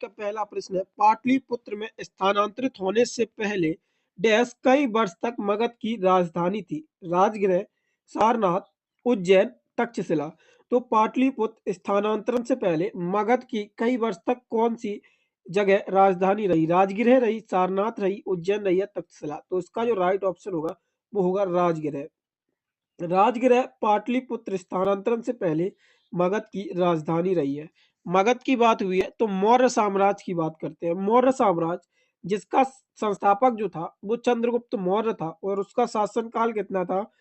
का पहला प्रश्न है, पाटलिपुत्र में स्थानांतरित होने से पहले डैश कई वर्ष तक मगध की राजधानी थी। राजगृह, सारनाथ, उज्जैन, तक्षशिला। तो पाटलिपुत्र स्थानांतरण से पहले मगध की कई वर्ष तक कौन सी जगह राजधानी रही? राजगृह रही, सारनाथ रही, उज्जैन रही या तक्षशिला। तो इसका जो राइट ऑप्शन होगा वो होगा राजगृह। राजगृह पाटलिपुत्र स्थानांतरण से पहले मगध की राजधानी रही है। मगध की बात हुई है तो मौर्य साम्राज्य की बात करते हैं। मौर्य साम्राज्य जिसका संस्थापक जो था वो चंद्रगुप्त मौर्य था और उसका शासनकाल कितना था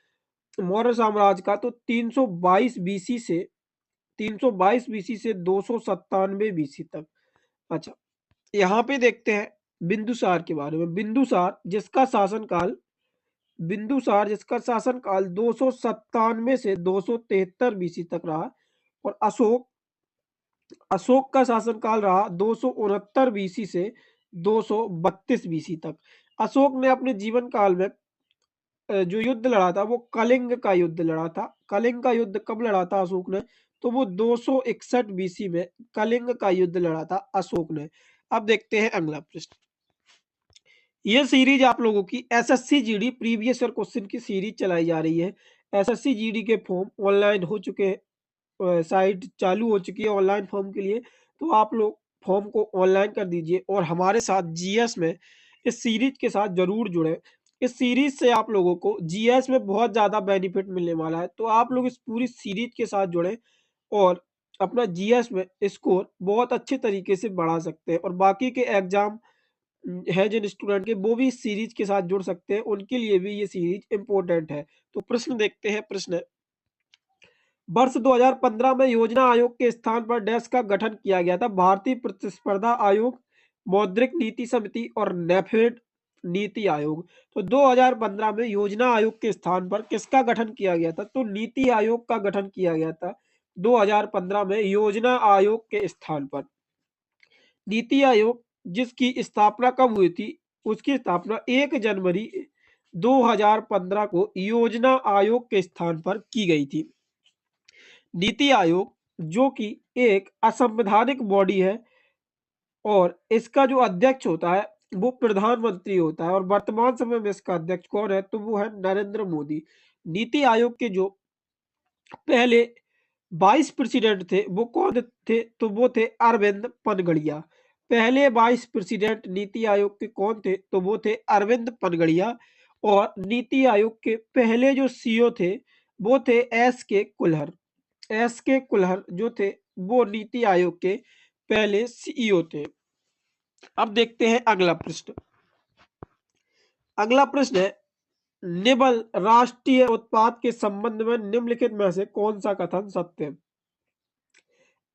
मौर्य साम्राज्य का? तो 322 बीसी से 297 बीसी तक। अच्छा, यहाँ पे देखते हैं बिंदुसार के बारे में। बिंदुसार जिसका शासनकाल 297 से 273 बीसी तक रहा। और अशोक अशोक का शासनकाल रहा 269 बीसी से 232 बीसी तक। अशोक ने अपने जीवन काल में जो युद्ध लड़ा था वो कलिंग का युद्ध लड़ा था। कलिंग का युद्ध कब लड़ा था अशोक ने? तो वो 261 बीसी में कलिंग का युद्ध लड़ा था अशोक ने। अब देखते हैं अगला प्रश्न। ये सीरीज आप लोगों की SSC GD previous year question की सीरीज चलाई जा रही है। एसएससी जीडी के फॉर्म ऑनलाइन हो चुके हैं, साइट चालू हो चुकी है ऑनलाइन फॉर्म के लिए। तो आप लोग फॉर्म को ऑनलाइन कर दीजिए और हमारे साथ जीएस में इस सीरीज के साथ जरूर जुड़े। इस सीरीज से आप लोगों को जीएस में बहुत ज्यादा बेनिफिट मिलने वाला है। तो आप लोग इस पूरी सीरीज के साथ जुड़े और अपना जीएस में स्कोर बहुत अच्छे तरीके से बढ़ा सकते हैं। और बाकी के एग्जाम है जिन स्टूडेंट के वो भी इस सीरीज के साथ जुड़ सकते हैं, उनके लिए भी ये सीरीज इंपॉर्टेंट है। तो प्रश्न देखते हैं। प्रश्न, वर्ष 2015 में योजना आयोग के स्थान पर डैश का गठन किया गया था? भारतीय प्रतिस्पर्धा आयोग, मौद्रिक नीति समिति और नेफेड नीति आयोग। तो 2015 में योजना आयोग के स्थान पर किसका गठन किया गया था? तो नीति आयोग का गठन किया गया था 2015 में योजना आयोग के स्थान पर। नीति आयोग जिसकी स्थापना कब हुई थी? उसकी स्थापना 1 जनवरी 2015 को योजना आयोग के स्थान पर की गई थी। नीति आयोग जो कि एक असंवैधानिक बॉडी है और इसका जो अध्यक्ष होता है वो प्रधानमंत्री होता है। और वर्तमान समय में इसका अध्यक्ष कौन है? तो वो है नरेंद्र मोदी। नीति आयोग के जो पहले वाइस प्रेसिडेंट थे वो कौन थे? तो वो थे अरविंद पनगड़िया। पहले वाइस प्रेसिडेंट नीति आयोग के कौन थे? तो वो थे अरविंद पनगड़िया। और नीति आयोग के पहले जो सीईओ थे वो थे एस के कुल्हर जो थे वो नीति आयोग के पहले सीईओ थे। अब देखते हैं अगला प्रश्न। अगला प्रश्न है, निबल राष्ट्रीय उत्पाद के संबंध में निम्नलिखित में से कौन सा कथन सत्य है?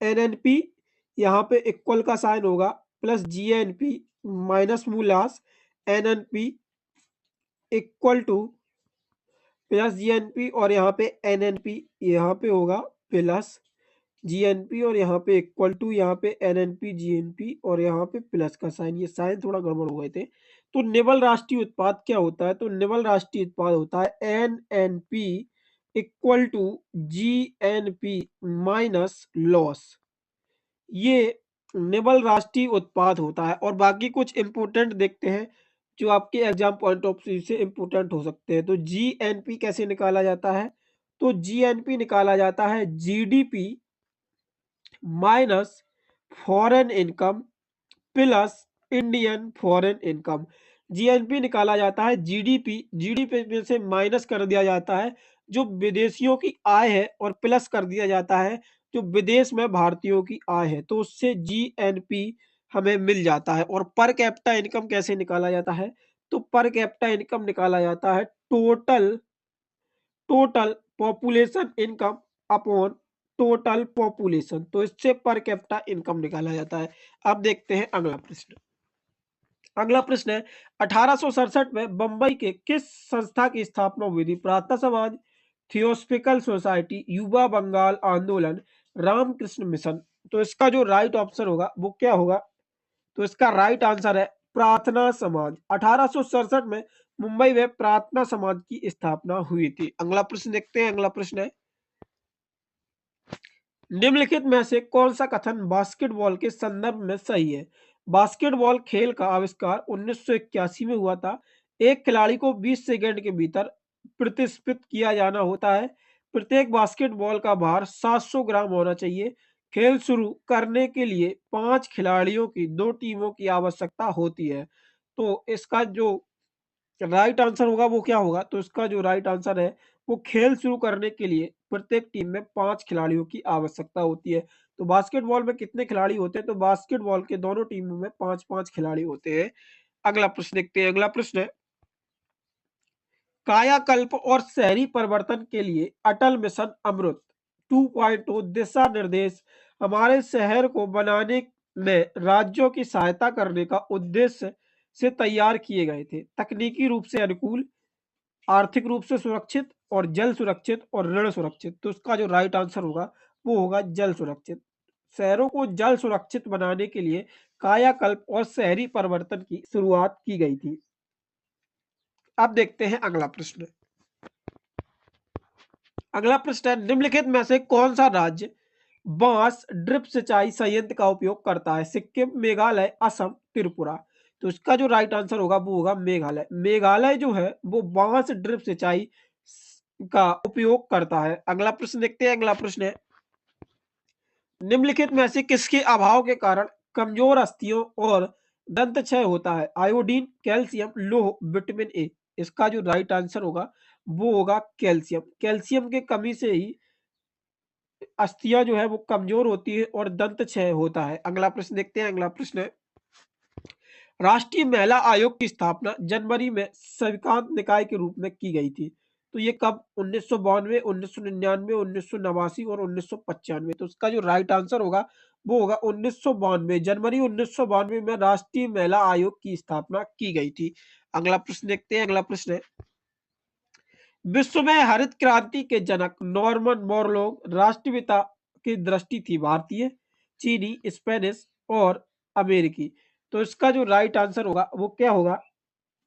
एनएनपी यहाँ पे इक्वल का साइन होगा प्लस जीएनपी माइनस मूलास NNP equal to plus GNP और यहाँ पे एनएनपी यहाँ पे होगा प्लस जीएनपी और यहाँ पे इक्वल टू यहाँ पे एनएनपी जीएनपी और यहाँ पे प्लस का साइन। ये साइन थोड़ा गड़बड़ हो गए थे। तो निबल राष्ट्रीय उत्पाद क्या होता है? तो निबल राष्ट्रीय उत्पाद होता है NNP equal to GNP minus loss. ये निबल राष्ट्रीय उत्पाद होता है। और बाकी कुछ इंपोर्टेंट देखते हैं जो आपके एग्जाम पॉइंट ऑफ व्यू से इंपोर्टेंट हो सकते हैं। तो जीएनपी कैसे निकाला जाता है? तो जीएनपी निकाला जाता है GDP minus foreign income plus Indian foreign income. GNP निकाला जाता है जीडीपी में से माइनस कर दिया जाता है जो विदेशियों की आय है और प्लस कर दिया जाता है जो विदेश में भारतीयों की आय है। तो उससे जीएनपी हमें मिल जाता है। और पर कैपिटा इनकम कैसे निकाला जाता है? तो पर कैपिटा इनकम निकाला जाता है total population income upon total population. तो इससे पर कैपिटा इनकम निकाला जाता है। अब देखते हैं अगला प्रश्न। अगला प्रश्न है, 1867 में बंबई के किस संस्था की स्थापना हुई थी? प्रार्थना समाज, थियोसफिकल सोसाइटी, युवा बंगाल आंदोलन, रामकृष्ण मिशन। तो इसका जो राइट ऑप्शन होगा वो क्या होगा? तो इसका राइट आंसर है प्रार्थना समाज। 1867 में मुंबई में प्रार्थना समाज की स्थापना हुई थी। अगला प्रश्न देखते हैं। अगला प्रश्न है, निम्नलिखित में से कौन सा कथन बास्केटबॉल के संदर्भ में सही है? बास्केटबॉल खेल का आविष्कार 1981 में हुआ था। एक खिलाड़ी को 20 सेकंड के भीतर प्रतिस्पर्धित किया जाना होता है। प्रत्येक बास्केटबॉल का भार 700 ग्राम होना चाहिए। खेल शुरू करने के लिए 5 खिलाड़ियों की 2 टीमों की आवश्यकता होती है। तो इसका जो राइट आंसर होगा वो क्या होगा? तो इसका जो राइट आंसर है वो खेल शुरू करने के लिए प्रत्येक टीम में 5 खिलाड़ियों की आवश्यकता होती है। तो बास्केटबॉल में कितने खिलाड़ी होते हैं? तो बास्केटबॉल के दोनों टीमों में 5-5 खिलाड़ी होते हैं। अगला प्रश्न देखते हैं। अगला प्रश्न है, कायाकल्प और शहरी परिवर्तन के लिए अटल मिशन अमृत 2.0 दिशा निर्देश हमारे शहर को बनाने में राज्यों की सहायता करने का उद्देश्य से तैयार किए गए थे। तकनीकी रूप से अनुकूल, आर्थिक रूप से सुरक्षित और जल सुरक्षित और ऋण सुरक्षित। तो इसका जो राइट आंसर होगा वो होगा जल सुरक्षित। शहरों को जल सुरक्षित बनाने के लिए कायाकल्प और शहरी परिवर्तन की शुरुआत की गई थी। अब देखते हैं अगला प्रश्न। अगला प्रश्न है, निम्नलिखित में से कौन सा राज्य बांस ड्रिप सिंचाई संयंत्र का उपयोग करता है? सिक्किम, मेघालय, असम, त्रिपुरा। तो इसका जो राइट आंसर होगा वो होगा मेघालय। मेघालय जो है वो बांस ड्रिप सिंचाई का उपयोग करता है। अगला प्रश्न देखते हैं। अगला प्रश्न है, निम्नलिखित में से किसके अभाव के कारण कमजोर अस्थियों और दंत क्षय होता है? आयोडीन, कैल्शियम, लोह, विटामिन ए। इसका जो राइट आंसर होगा वो होगा कैल्शियम। कैल्शियम की कमी से ही अस्थियां जो है वो कमजोर होती है और दंत क्षय होता है। अगला प्रश्न देखते हैं। अगला प्रश्न है, राष्ट्रीय महिला आयोग की स्थापना जनवरी में स्वीकांत निकाय के रूप में की गई थी। तो ये कब? 1992, 1999, 1989 और 1995। तो उसका जो राइट आंसर होगा वो होगा 1992। जनवरी 1992 में राष्ट्रीय महिला आयोग की स्थापना की गई थी। अगला प्रश्न देखते हैं। अगला प्रश्न है, विश्व में हरित क्रांति के जनक नॉर्मन बोरलॉग राष्ट्रपिता की दृष्टि थी भारतीय, चीनी, स्पेनिश और अमेरिकी। तो इसका जो राइट आंसर होगा वो क्या होगा?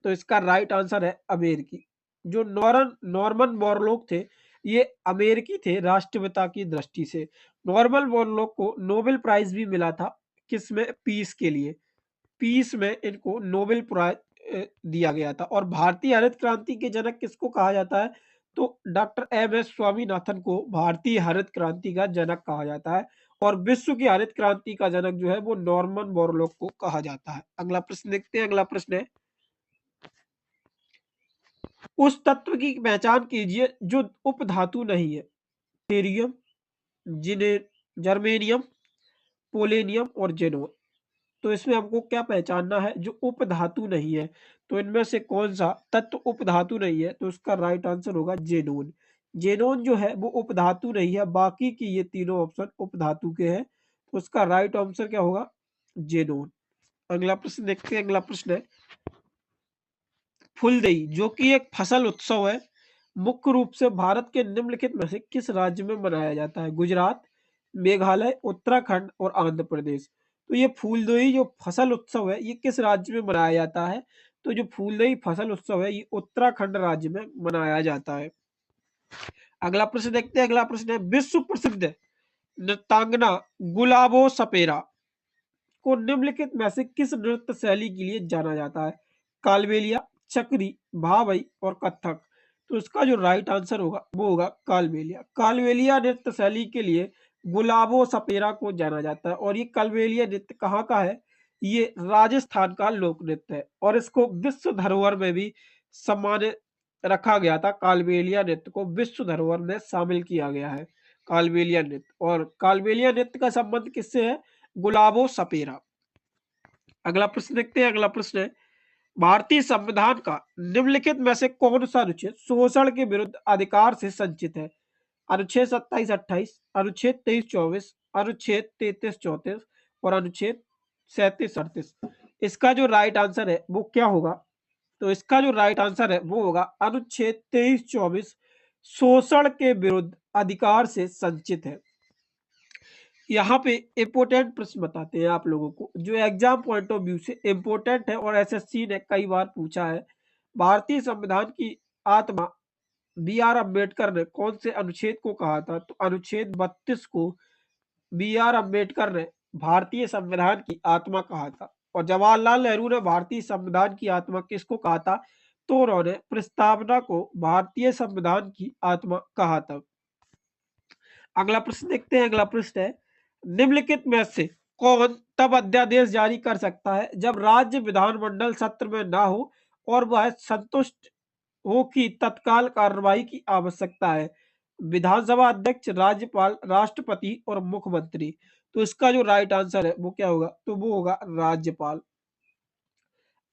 तो इसका राइट आंसर है अमेरिकी। जो नॉर्मन बोरलॉग थे ये अमेरिकी थे राष्ट्रपिता की दृष्टि से। नॉर्मन बोरलॉग को नोबेल प्राइज भी मिला था। किसमें? पीस के लिए। पीस में इनको नोबेल प्राइज दिया गया था। और भारतीय हरित क्रांति के जनक किसको कहा जाता है? तो डॉक्टर एम एस स्वामीनाथन को भारतीय हरित क्रांति का जनक कहा जाता है। और विश्व की हरित क्रांति का जनक जो है वो नॉर्मन बोरलॉग को कहा जाता है। अगला प्रश्न देखते हैं। अगला प्रश्न है, उस तत्व की पहचान कीजिए जो उपधातु नहीं है। टेरियम, जिने जर्मेनियम, पोलेनियम और जेनोन। तो इसमें हमको क्या पहचानना है? जो उपधातु नहीं है। तो इनमें से कौन सा तत्व उपधातु नहीं है? तो उसका राइट आंसर होगा जेनोन। जेनोन जो है वो उपधातु नहीं है। बाकी की ये तीनों ऑप्शन उपधातु के हैं। तो उसका राइट आंसर क्या होगा? जेनोन। अगला प्रश्न देखते हैं। अगला प्रश्न है, फुलदेई जो कि एक फसल उत्सव है मुख्य रूप से भारत के निम्नलिखित में से किस राज्य में मनाया जाता है? गुजरात, मेघालय, उत्तराखंड और आंध्र प्रदेश। तो ये फूलदेई जो फसल उत्सव है ये किस राज्य में मनाया जाता है? तो जो फूलदेई फसल उत्सव है ये उत्तराखंड राज्य में मनाया जाता है। अगला प्रश्न देखते हैं। अगला प्रश्न है, विश्व प्रसिद्ध नृत्यांगना गुलाबो सपेरा को निम्नलिखित में से किस नृत्य शैली के लिए जाना जाता है? कालबेलिया, चक्री, भावई और कथक। तो इसका जो राइट आंसर होगा वो होगा कालबेलिया। कालबेलिया नृत्य शैली के लिए गुलाबो सपेरा को जाना जाता है। और ये कालबेलिया नृत्य कहाँ का है? ये राजस्थान का लोक नृत्य है और इसको विश्व धरोहर में भी सम्मानित रखा गया था। कालबेलिया नृत्य को विश्व धरोहर में शामिल किया गया है। कालबेलिया नृत्य, और कालबेलिया नृत्य का संबंध किससे है? गुलाबो सपेरा। अगला प्रश्न देखते हैं। अगला प्रश्न है, भारतीय संविधान का निम्नलिखित में से कौन सा अनुच्छेद शोषण के विरुद्ध अधिकार से संचित है? अनुच्छेद 27-28, अनुच्छेद 23-24, अनुच्छेद 33-34 और अनुच्छेद 37-38। इसका जो राइट आंसर है वो क्या होगा? तो इसका जो राइट आंसर है वो होगा अनुच्छेद 23-24 शोषण के विरुद्ध अधिकार से संचित है। यहाँ पे इम्पोर्टेंट प्रश्न बताते हैं आप लोगों को जो एग्जाम पॉइंट ऑफ व्यू से इम्पोर्टेंट है और एसएससी ने कई बार पूछा है। भारतीय संविधान की आत्मा बी आर अम्बेडकर ने कौन से अनुच्छेद को कहा था? तो अनुच्छेद 32 को बी आर अम्बेडकर ने भारतीय संविधान की आत्मा कहा था? और जवाहरलाल नेहरू ने भारतीय संविधान की आत्मा किसको कहा था? तो उन्होंने प्रस्तावना को भारतीय संविधान की आत्मा कहा था। अगला प्रश्न देखते हैं। अगला प्रश्न है, निम्नलिखित में से कौन तब अध्यादेश जारी कर सकता है जब राज्य विधानमंडल सत्र में ना हो और वह संतुष्ट हो कि तत्काल कार्रवाई की आवश्यकता है? विधानसभा अध्यक्ष, राज्यपाल, राष्ट्रपति और मुख्यमंत्री। तो इसका जो राइट आंसर है वो क्या होगा? तो वो होगा राज्यपाल।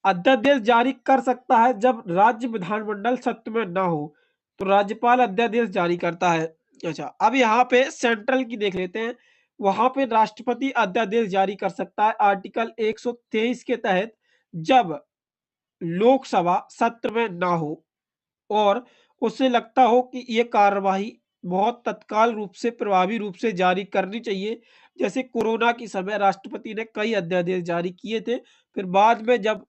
अध्यादेश जारी कर सकता है जब राज्य विधानमंडल सत्र में ना हो, तो राज्यपाल अध्यादेश जारी करता है। अच्छा, अब यहाँ पे सेंट्रल की देख लेते हैं। वहां पे राष्ट्रपति अध्यादेश जारी कर सकता है आर्टिकल 123 के तहत, जब लोकसभा सत्र में ना हो और उसे लगता हो कि ये कार्यवाही बहुत तत्काल रूप से, प्रभावी रूप से जारी करनी चाहिए। जैसे कोरोना के समय राष्ट्रपति ने कई अध्यादेश जारी किए थे, फिर बाद में जब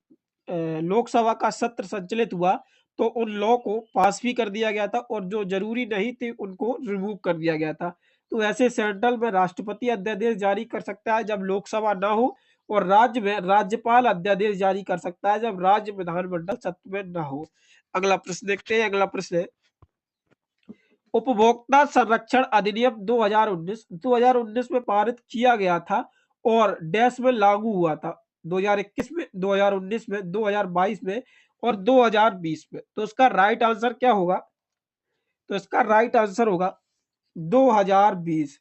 लोकसभा का सत्र संचालित हुआ तो उन लॉ को पास भी कर दिया गया था और जो जरूरी नहीं थे उनको रिमूव कर दिया गया था। तो ऐसे सेंट्रल में राष्ट्रपति अध्यादेश जारी कर सकता है जब लोकसभा ना हो, और राज्य में राज्यपाल अध्यादेश जारी कर सकता है जब राज्य विधानमंडल सत्र में ना हो। अगला प्रश्न देखते हैं। अगला प्रश्न है, उपभोक्ता संरक्षण अधिनियम 2019 में पारित किया गया था और डैश में लागू हुआ था? 2021 में, 2019 में, 2022 में और 2020 में। तो इसका राइट आंसर क्या होगा? तो इसका राइट आंसर होगा 2020।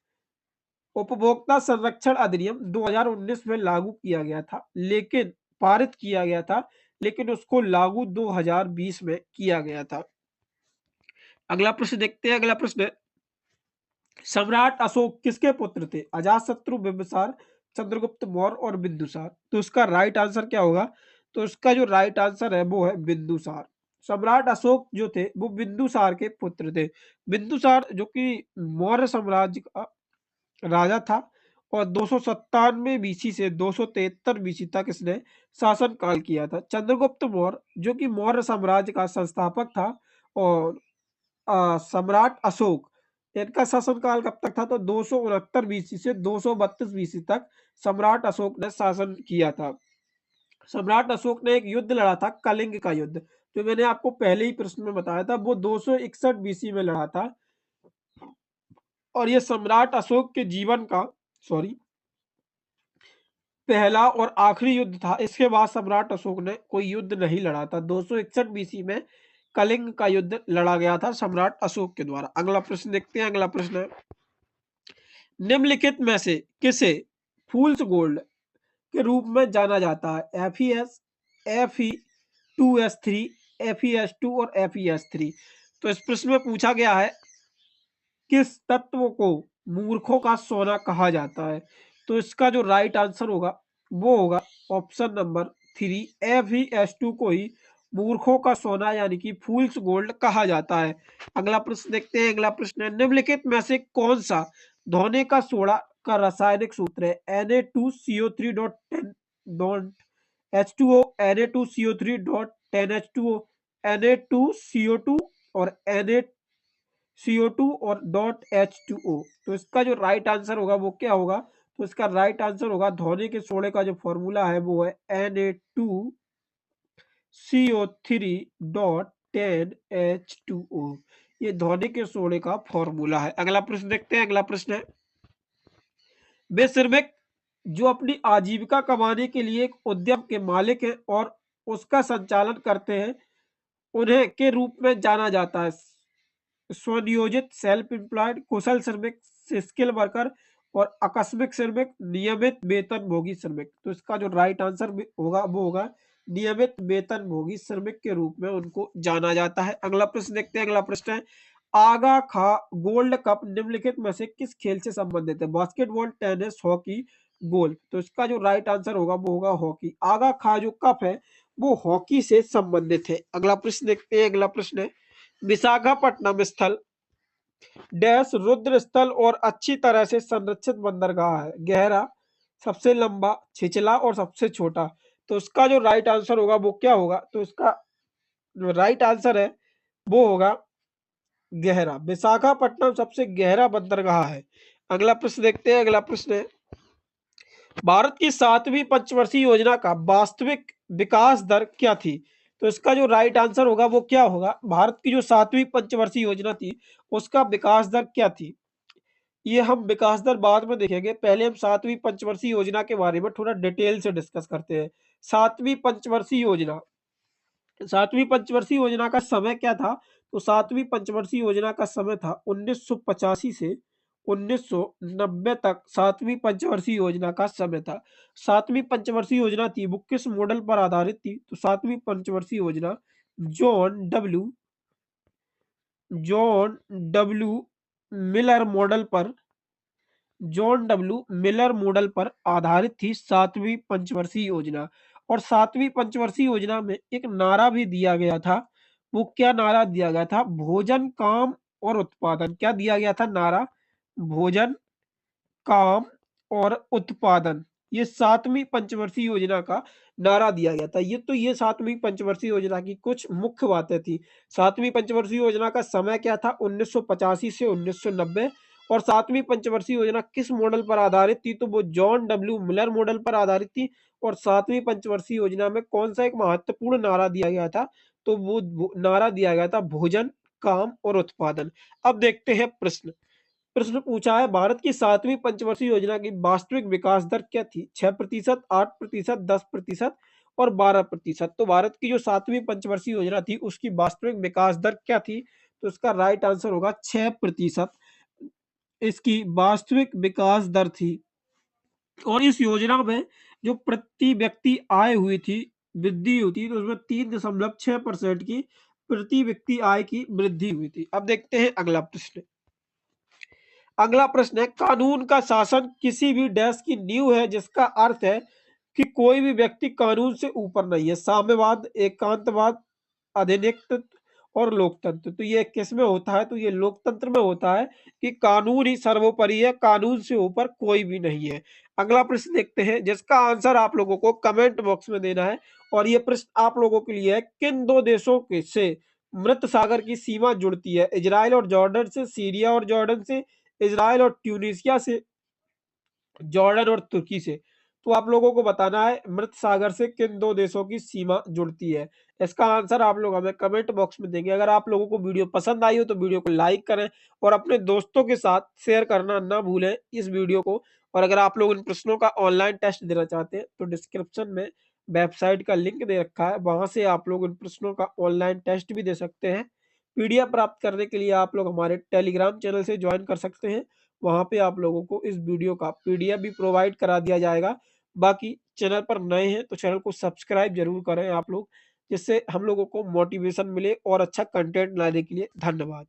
उपभोक्ता संरक्षण अधिनियम 2019 में लागू किया गया था, लेकिन पारित किया गया था, लेकिन उसको लागू 2020 में किया गया था। अगला प्रश्न देखते हैं। अगला प्रश्न है, सम्राट अशोक किसके पुत्र थे? अजातशत्रु, बिंबिसार, चंद्रगुप्त मौर्य और बिंदुसार। तो इसका राइट आंसर क्या होगा? तो इसका जो राइट आंसर है वो है बिंदुसार। सम्राट अशोक जो थे वो बिंदुसार के पुत्र थे। बिंदुसार जो कि मौर्य साम्राज्य का राजा था और 297 बीसी से 273 बीसी तक इसने शासन काल किया था। चंद्रगुप्त मौर्य जो कि मौर्य साम्राज्य का संस्थापक था, और सम्राट अशोक, इनका शासनकाल कब तक था? तो 269 बीसी से 232 बीसी तक सम्राट अशोक ने शासन किया था। सम्राट अशोक ने एक युद्ध लड़ा था, कलिंग का युद्ध, जो मैंने आपको पहले ही प्रश्न में बताया था, वो 261 बीसी में लड़ा था। और ये सम्राट अशोक के जीवन का, सॉरी, पहला और आखिरी युद्ध था। इसके बाद सम्राट अशोक ने कोई युद्ध नहीं लड़ा था। 261 बीसी में कलिंग का युद्ध लड़ा गया था सम्राट अशोक के द्वारा। अगला प्रश्न देखते हैं। अगला प्रश्न है, निम्नलिखित में से किसे फूल्स गोल्ड के रूप में जाना जाता है? FES, Fe2S3, FES2 और FES3। तो इस प्रश्न में पूछा गया है किस तत्व को मूर्खों का सोना कहा जाता है? तो इसका जो राइट आंसर होगा वो होगा ऑप्शन नंबर 3, FeS2 को ही मूर्खों का सोना यानी कि फूल्स गोल्ड कहा जाता है। अगला प्रश्न देखते हैं। अगला प्रश्न है, निम्नलिखित में से कौन सा धोने का सोडा का रासायनिक सूत्र है? Na2CO3.10H2O, Na2CO3.10H2O, Na2CO2 और Na CO2 और .H2O। तो इसका जो राइट आंसर होगा वो क्या होगा? तो इसका राइट आंसर होगा, धोने के सोडे का जो फॉर्मूला है वो है Na2CO3.10H2O। ये धोने के सोडे का फॉर्मूला है। अगला प्रश्न देखते हैं। अगला प्रश्न है, वे श्रमिक जो अपनी आजीविका कमाने के लिए एक उद्यम के मालिक हैं और उसका संचालन करते हैं, उन्हें के रूप में जाना जाता है? स्वनियोजित, सेल्फ एम्प्लॉयड, कुशल श्रमिक, स्किल वर्कर और आकस्मिक श्रमिक, नियमित वेतनभोगी श्रमिक। तो इसका जो राइट आंसर होगा वो होगा नियमित वेतनभोगी श्रमिक के रूप में उनको जाना जाता है। अगला प्रश्न देखते हैं। अगला प्रश्न है, आगा खा गोल्ड कप निम्नलिखित में से किस खेल से संबंधित है? Basketball, tennis, hockey, golf. तो इसका जो राइट आंसर होगा वो होगा हॉकी। आगा खा जो कप है वो हॉकी से संबंधित है। अगला प्रश्न देखते हैं। अगला प्रश्न है, विशाखापट्टनम स्थल डैश रुद्र स्थल और अच्छी तरह से संरक्षित बंदरगाह है। गहरा, सबसे लंबा, छिछला और सबसे छोटा। तो इसका जो राइट आंसर होगा वो क्या होगा? तो इसका जो राइट आंसर है वो होगा गहरा। विशाखापट्टनम सबसे गहरा बंदरगाह है। अगला प्रश्न देखते हैं। अगला प्रश्न है, भारत की 7वीं पंचवर्षीय योजना का वास्तविक विकास दर क्या थी? तो इसका जो राइट आंसर होगा वो क्या होगा? भारत की जो 7वीं पंचवर्षीय योजना थी, उसका विकास दर क्या थी? ये हम विकास दर बाद में देखेंगे। पहले हम 7वीं पंचवर्षीय योजना के बारे में थोड़ा डिटेल से डिस्कस करते हैं। 7वीं पंचवर्षीय योजना 7वीं पंचवर्षीय योजना का समय क्या था? तो 7वीं पंचवर्षीय योजना का समय था 1985 से 1990 तक 7वीं पंचवर्षीय योजना का समय था। 7वीं पंचवर्षीय योजना थी वो किस मॉडल पर आधारित थी? तो 7वीं पंचवर्षीय योजना John W John W Miller model पर जॉन डब्ल्यू मिलर मॉडल पर आधारित थी 7वीं पंचवर्षीय योजना। और 7वीं पंचवर्षीय योजना में एक नारा भी दिया गया था। वो क्या नारा दिया गया था? भोजन, काम और उत्पादन। क्या दिया गया था नारा? भोजन, काम और उत्पादन। ये 7वीं पंचवर्षीय योजना का नारा दिया गया था। ये 7वीं पंचवर्षीय योजना की कुछ मुख्य बातें थी। 7वीं पंचवर्षीय योजना का समय क्या था? 1985 से 1990। और 7वीं पंचवर्षीय योजना किस मॉडल पर आधारित थी? तो वो जॉन डब्ल्यू मिलर मॉडल पर आधारित थी। और 7वीं पंचवर्षीय योजना में कौन सा एक महत्वपूर्ण नारा दिया गया था? तो वो नारा दिया गया था भोजन, काम और उत्पादन। अब देखते हैं प्रश्न। प्रश्न पूछा है, भारत की 7वीं पंचवर्षीय योजना की वास्तविक विकास दर क्या थी? 6%, 8%, 10% और 12%। तो भारत की जो 7वीं पंचवर्षीय योजना थी उसकी वास्तविक विकास दर क्या थी? तो इसका राइट आंसर होगा 6% इसकी वास्तविक विकास दर थी। और इस योजना में जो प्रति व्यक्ति आय हुई थी, वृद्धि हुई थी, तो उसमें 3.6% की प्रति व्यक्ति आय की वृद्धि हुई थी। अब देखते हैं अगला प्रश्न। अगला प्रश्न है, कानून का शासन किसी भी देश की नींव है, जिसका अर्थ है कि कोई भी व्यक्ति कानून से ऊपर नहीं है। साम्यवाद, एकांतवाद, अधिनियमित्व और लोकतंत्र। तो ये किस में होता है? तो ये लोकतंत्र में होता है कि कानून ही सर्वोपरि है, कानून से ऊपर कोई भी नहीं है। अगला प्रश्न देखते हैं, जिसका आंसर आप लोगों को कमेंट बॉक्स में देना है। और ये प्रश्न आप लोगों के लिए है, किन दो देशों के से मृत सागर की सीमा जुड़ती है? इजराइल और जॉर्डन से, सीरिया और जॉर्डन से, इजराइल और ट्यूनीसिया से, जॉर्डन और तुर्की से। तो आप लोगों को बताना है मृत सागर से किन दो देशों की सीमा जुड़ती है। इसका आंसर आप लोग हमें कमेंट बॉक्स में देंगे। अगर आप लोगों को वीडियो पसंद आई हो तो वीडियो को लाइक करें और अपने दोस्तों के साथ शेयर करना ना भूलें इस वीडियो को। और अगर आप लोग इन प्रश्नों का ऑनलाइन टेस्ट देना चाहते हैं तो डिस्क्रिप्शन में वेबसाइट का लिंक दे रखा है, वहां से आप लोग इन प्रश्नों का ऑनलाइन टेस्ट भी दे सकते हैं। पीडीएफ प्राप्त करने के लिए आप लोग हमारे टेलीग्राम चैनल से ज्वाइन कर सकते हैं। वहाँ पे आप लोगों को इस वीडियो का पीडीएफ भी प्रोवाइड करा दिया जाएगा। बाकी चैनल पर नए हैं तो चैनल को सब्सक्राइब जरूर करें आप लोग, जिससे हम लोगों को मोटिवेशन मिले और अच्छा कंटेंट लाने के लिए। धन्यवाद।